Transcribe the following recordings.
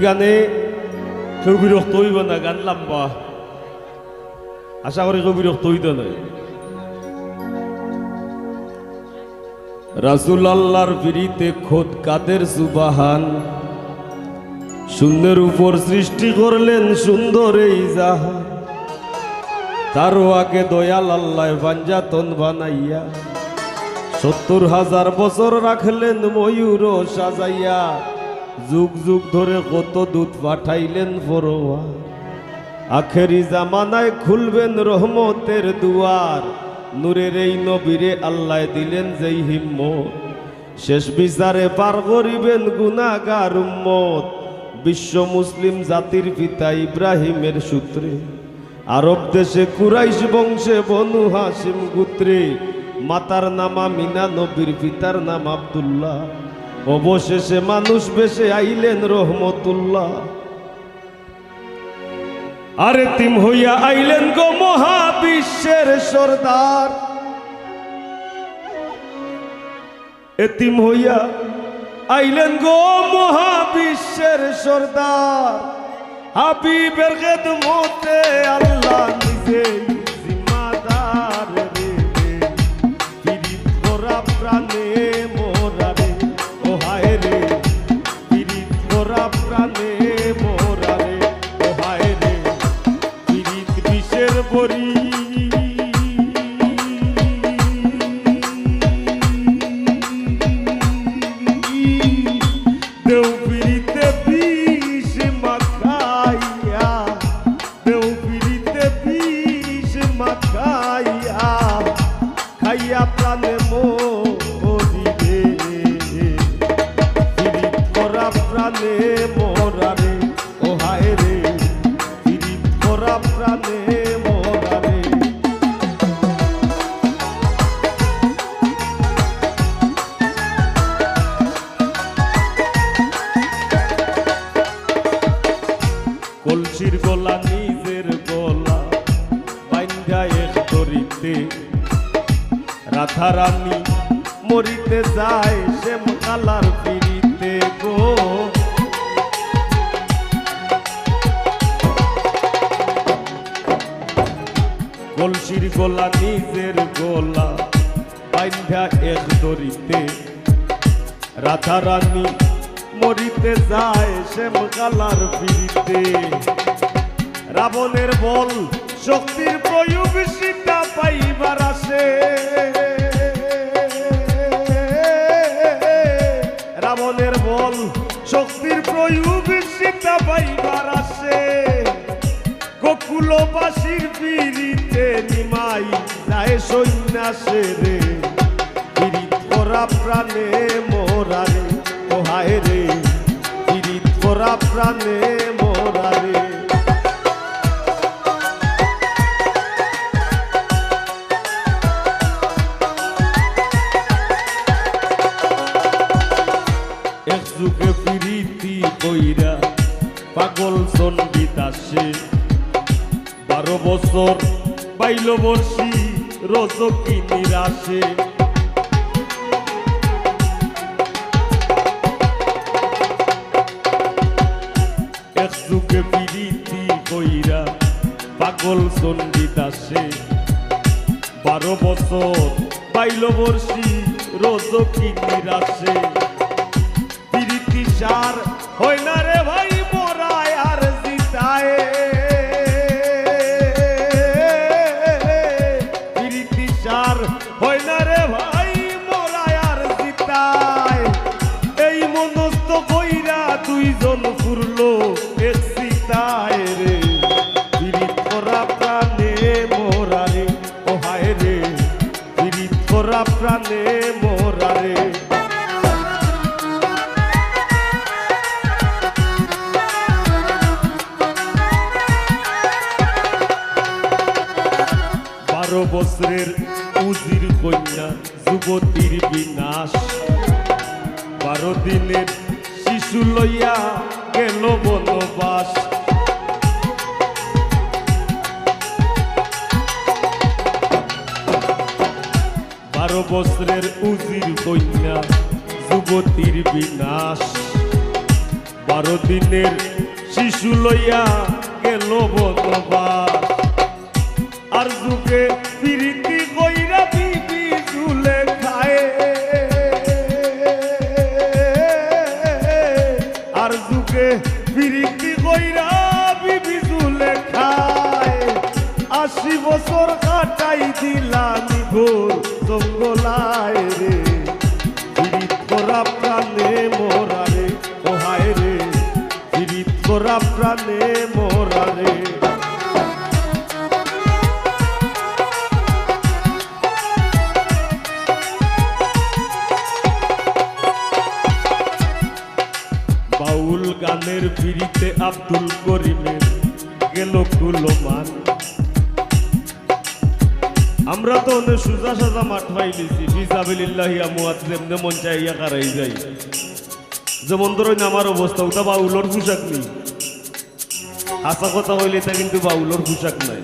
গানে কেউ বিরক্ত হইব না, গান লম্বা, আশা করি কেউ বিরক্ত হইত নয়। রাসূল আল্লাহর পিরিতে খোদ কাদের সুবাহান, শূন্যের উপর সৃষ্টি করলেন সুন্দর এই জাহান, তারও আগে দয়াল আল্লাহ পাঞ্জাতন বানাইয়া ৭০,০০০ বছর রাখলেন ময়ূর সাজাইয়া, যুগ যুগ ধরে কত দূত পাঠাইলেন ফরোয়া, আখেরি জামানায় খুলবেন রহমতের দুয়ার, নূরের এই নবীরে আল্লাহ দিলেন যেই হিম্মত, শেষ বিচারে পার করিবেন গুনাহগার উম্মত। বিশ্ব মুসলিম জাতির পিতা ইব্রাহিমের সূত্রে, আরব দেশে কুরাইশ বংশে বনু হাশিম গোত্রে, মাতার নাম আমিনা, নবীর পিতার নাম আব্দুল্লাহ, অবশেষে মানুষ বেশে আইলেন রহমতুল্লাহ। আরে তিম হইয়া আইলেন গো মহাবিশ্বের সরদার, এতিম হইয়া আইলেন গো মহাবিশ্বের সরদার, হাবিবের খেদমতে আল্লাহ নিজে জিম্মাদার রে, পিরিত করা প্রাণে মোরা রে, ও হায় রে পিরিত করা প্রাণে মোরা রে, ও হায় রে পিরিত বিষের বরি, দেও পিরিতে বিষ মাখাইয়া, দেও পিরিতে বিষ মাখাইয়া, খাইয়া প্রাণে মরি রে, পিরিত করা প্রাণে মোরা রে, ও হায় রে পিরিত করা প্রাণে মোরা রে। কলসির গলা নিজের গলা বাইন্ধা এক দড়িতে, রাধা রানী মরিতে যায় শ্যাম কালার পিরিতে গো, কলসির গলা নিজের গলা বাইন্ধা এক দড়িতে, রাধা রানী মরিতে যায় শ্যাম কালার পিরিতে। রাবণের বল শক্তির প্রয়োগ সীতা পাইবার আসে, রাবণের বল শক্তির প্রয়োগ সীতা পাইবার আসে, গোকুলবাসীর পিরিতে নিমাই যায় সন্ন্যাসে রে, পিরিত করা প্রাণে মোরা রে, ও হায় রে পিরিত করা প্রাণে মোরা রে। এক যুগে পিরিতি কইরা পাগল চন্ডিত আসে, 12 বছর বাইল বর্ষী রজকি নিরাশে, এক যুগে পিরিতি কইরা পাগল চন্ডিত আসে, 12 বছর বাইল বর্ষী রজকি নিরাশে, পিরিতি সার হয় না রে ভাই মরায় আর জিতায়, পিরিতি সার হয় না রে ভাই মরায় আর জিতায়, এই মনস্থ কইরা দুইজন ফুরলো এক সিতায় রে, পিরিত করা প্রাণে মোরা রে, ও হায় রে পিরিত করা প্রাণে মোরা রে। বছরের উজির কন্যা যুবতীর বিনাশ, 12 দিনের শিশু লইয়া গেল বনবাস, 12 বছরের উজির কন্যা যুবতীর বিনাশ, 12 দিনের শিশু লইয়া গেল বনবাস আর যুগে প্রীতি কইরা বিবি ঝুলে খায় আর যুগে প্রীতি কইরা বিবি ঝুলে খায় 80 বছর কাটাই দিলাম ঘোর জঙ্গলায় রে পীড়িত করা প্রাণে মোরা রে ও হায় রে পীড়িত করা প্রাণে মোরা রে বাউল গানের পিড়িতে আব্দুল করিমের গেল কুলমান আমরা তো অনেক সুজা সাজা মাঠ পাইলিছি ফিসাবিলিল্লাহি আমওয়াত যেমনে মন চাইয়া কারাই যাই যেমন ধরুন আমার অবস্থা ওটা বাউলর পোশাক নেই আশা কথা হইলে তা কিন্তু বাউলর পোশাক নাই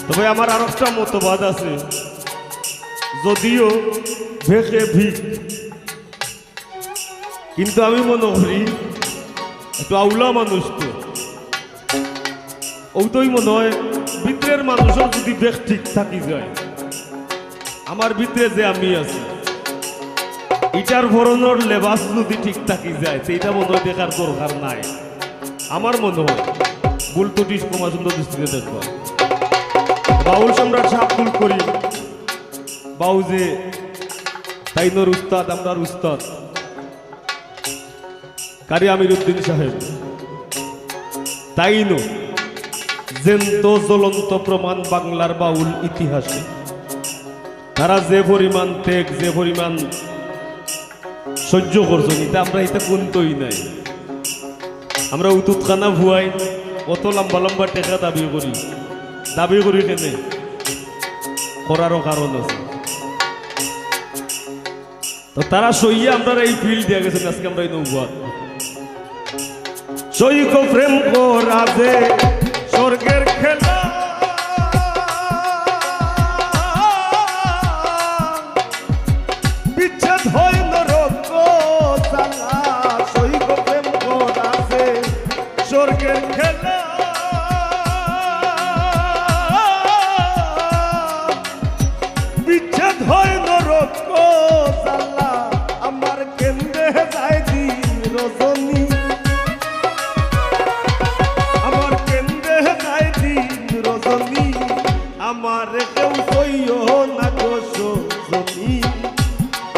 তবে আমার আর একটা মতবাদ আছে যদিও ভেকে ভিক কিন্তু আমি মনে করি একটু আউলা মানুষ তো ওইটাই মনে হয় ভিতরের মানুষের যদি বেশ ঠিক থাকি যায় আমার ভিতরে যে আমি আছি ইটার ভরণের লেবাস যদি ঠিক থাকি যায় সেইটা মনে হয় দেখার দরকার নাই আমার মনে হয় ভুল ত্রুটি ক্ষমা সুন্দর দৃষ্টিতে দেখবা বাউল সম্রাট আব্দুল করিম বাউ যে তাইনোর উস্তাদ আমরার উস্তাদ কারি আমিরউদ্দিন সাহেব তাইনো জ্যান্ত জ্বলন্ত প্রমাণ বাংলার বাউল ইতিহাসে তারা যে পরিমাণ ত্যাগ যে পরিমাণ সহ্য করছেন এটা আমরা এটা কোনতই নাই আমরা উতুতখানা ভুয়াই অত লম্বা লম্বা টেকা দাবি করি কেনে করারও কারণ আছে তো তারা সইয়া আমরা এই ফিল্ড দিয়ে গেছেন আজকে আমরা এই নৌবাদ সৈক প্রেম করা যে স্বর্গের খেলা বিচ্ছেদ হয় নরক জ্বালা সৈক প্রেম করা যে স্বর্গের খেলা বিচ্ছেদ হয় নরক জ্বালা আমার কেন্দ্রে যায় দিন রজনী আমার কেউ সইও না গোসো জমি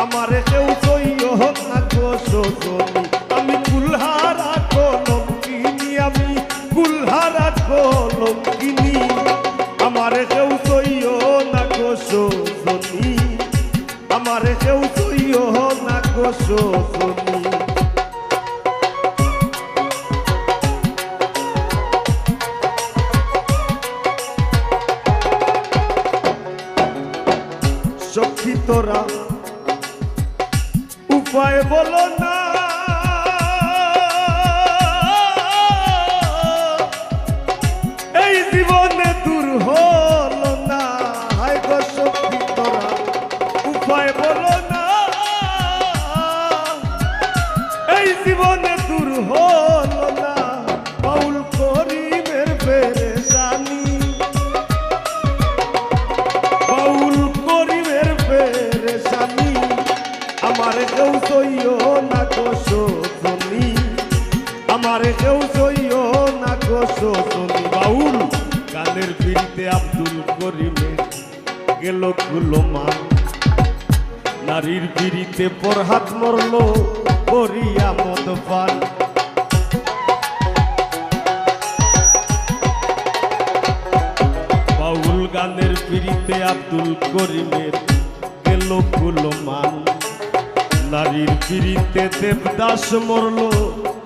আমার কেউ সইও না গোসো জমি আমি কুলহারা কলম কিনি আমি কুলহারা কলম কিনি আমার কেউ সইও না গোসো জমি আমার কেউ সইও না গোসো জমি সখী তোরা উপায় বলো না এই জীবনে দূর হলো না হায় গো সখী তোরা উপায় বলো না এই জীবনে দূর হলো না বাউল করিমের পেরেশানি বাউল করিমের পেরেশানি আমার কেউ সইও না গোসো জমি আমার কেউ সইও না গোসো জমি বাউল গানের পিড়িতে আব্দুল করিমের গেল কুলমান নারীর পিড়িতে পরহাত মরল করিয়া মদ পান বাউল গানের পিড়িতে আব্দুল করিমের গেল কুলমান নারীর পিড়িতে দেবদাস মরল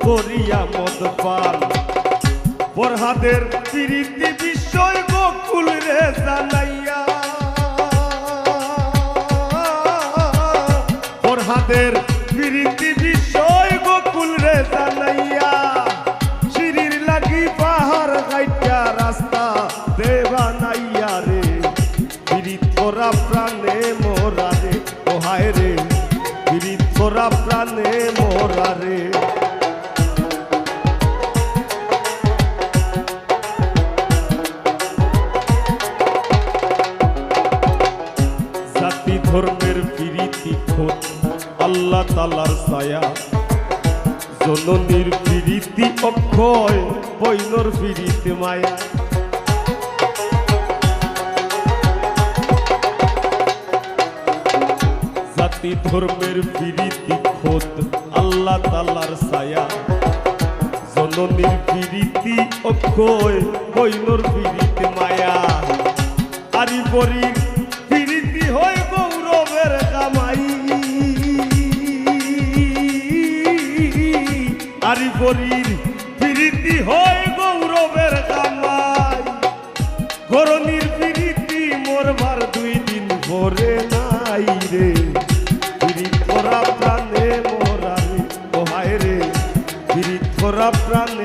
করিয়া মদ পান ফরহাদের পিড়িতে বিষয় গোকুল রে জানাইয়া ফরহাদের পিড়িতে বিষয় গোকুল রে জানাইয়া সিঁড়ির লাগি পাহাড় গাইটা রাস্তা দেবা নাইয়া রে পিড়িত করা প্রাণে মোরা রে ও হায় রে পিড়িত করা প্রাণে মোরা রে ছায়া জননীর প্রীতি অক্ষয় বৈনর প্রীতি মায়া জাতি ধর্মের প্রীতি খোদ আল্লাহ তাআলার ছায়া জননীর প্রীতি অক্ষয় বৈনর প্রীতি মায়া আরি পরির প্রীতি হয় গৌরবের কামাই আরি পরির প্রীতি হয় গৌরবের কামাই গরনির প্রীতি মরবার 2 দিন পরে নাই রে প্রীত করা প্রাণে মোরা রে ও হায় রে প্রীত করা প্রাণে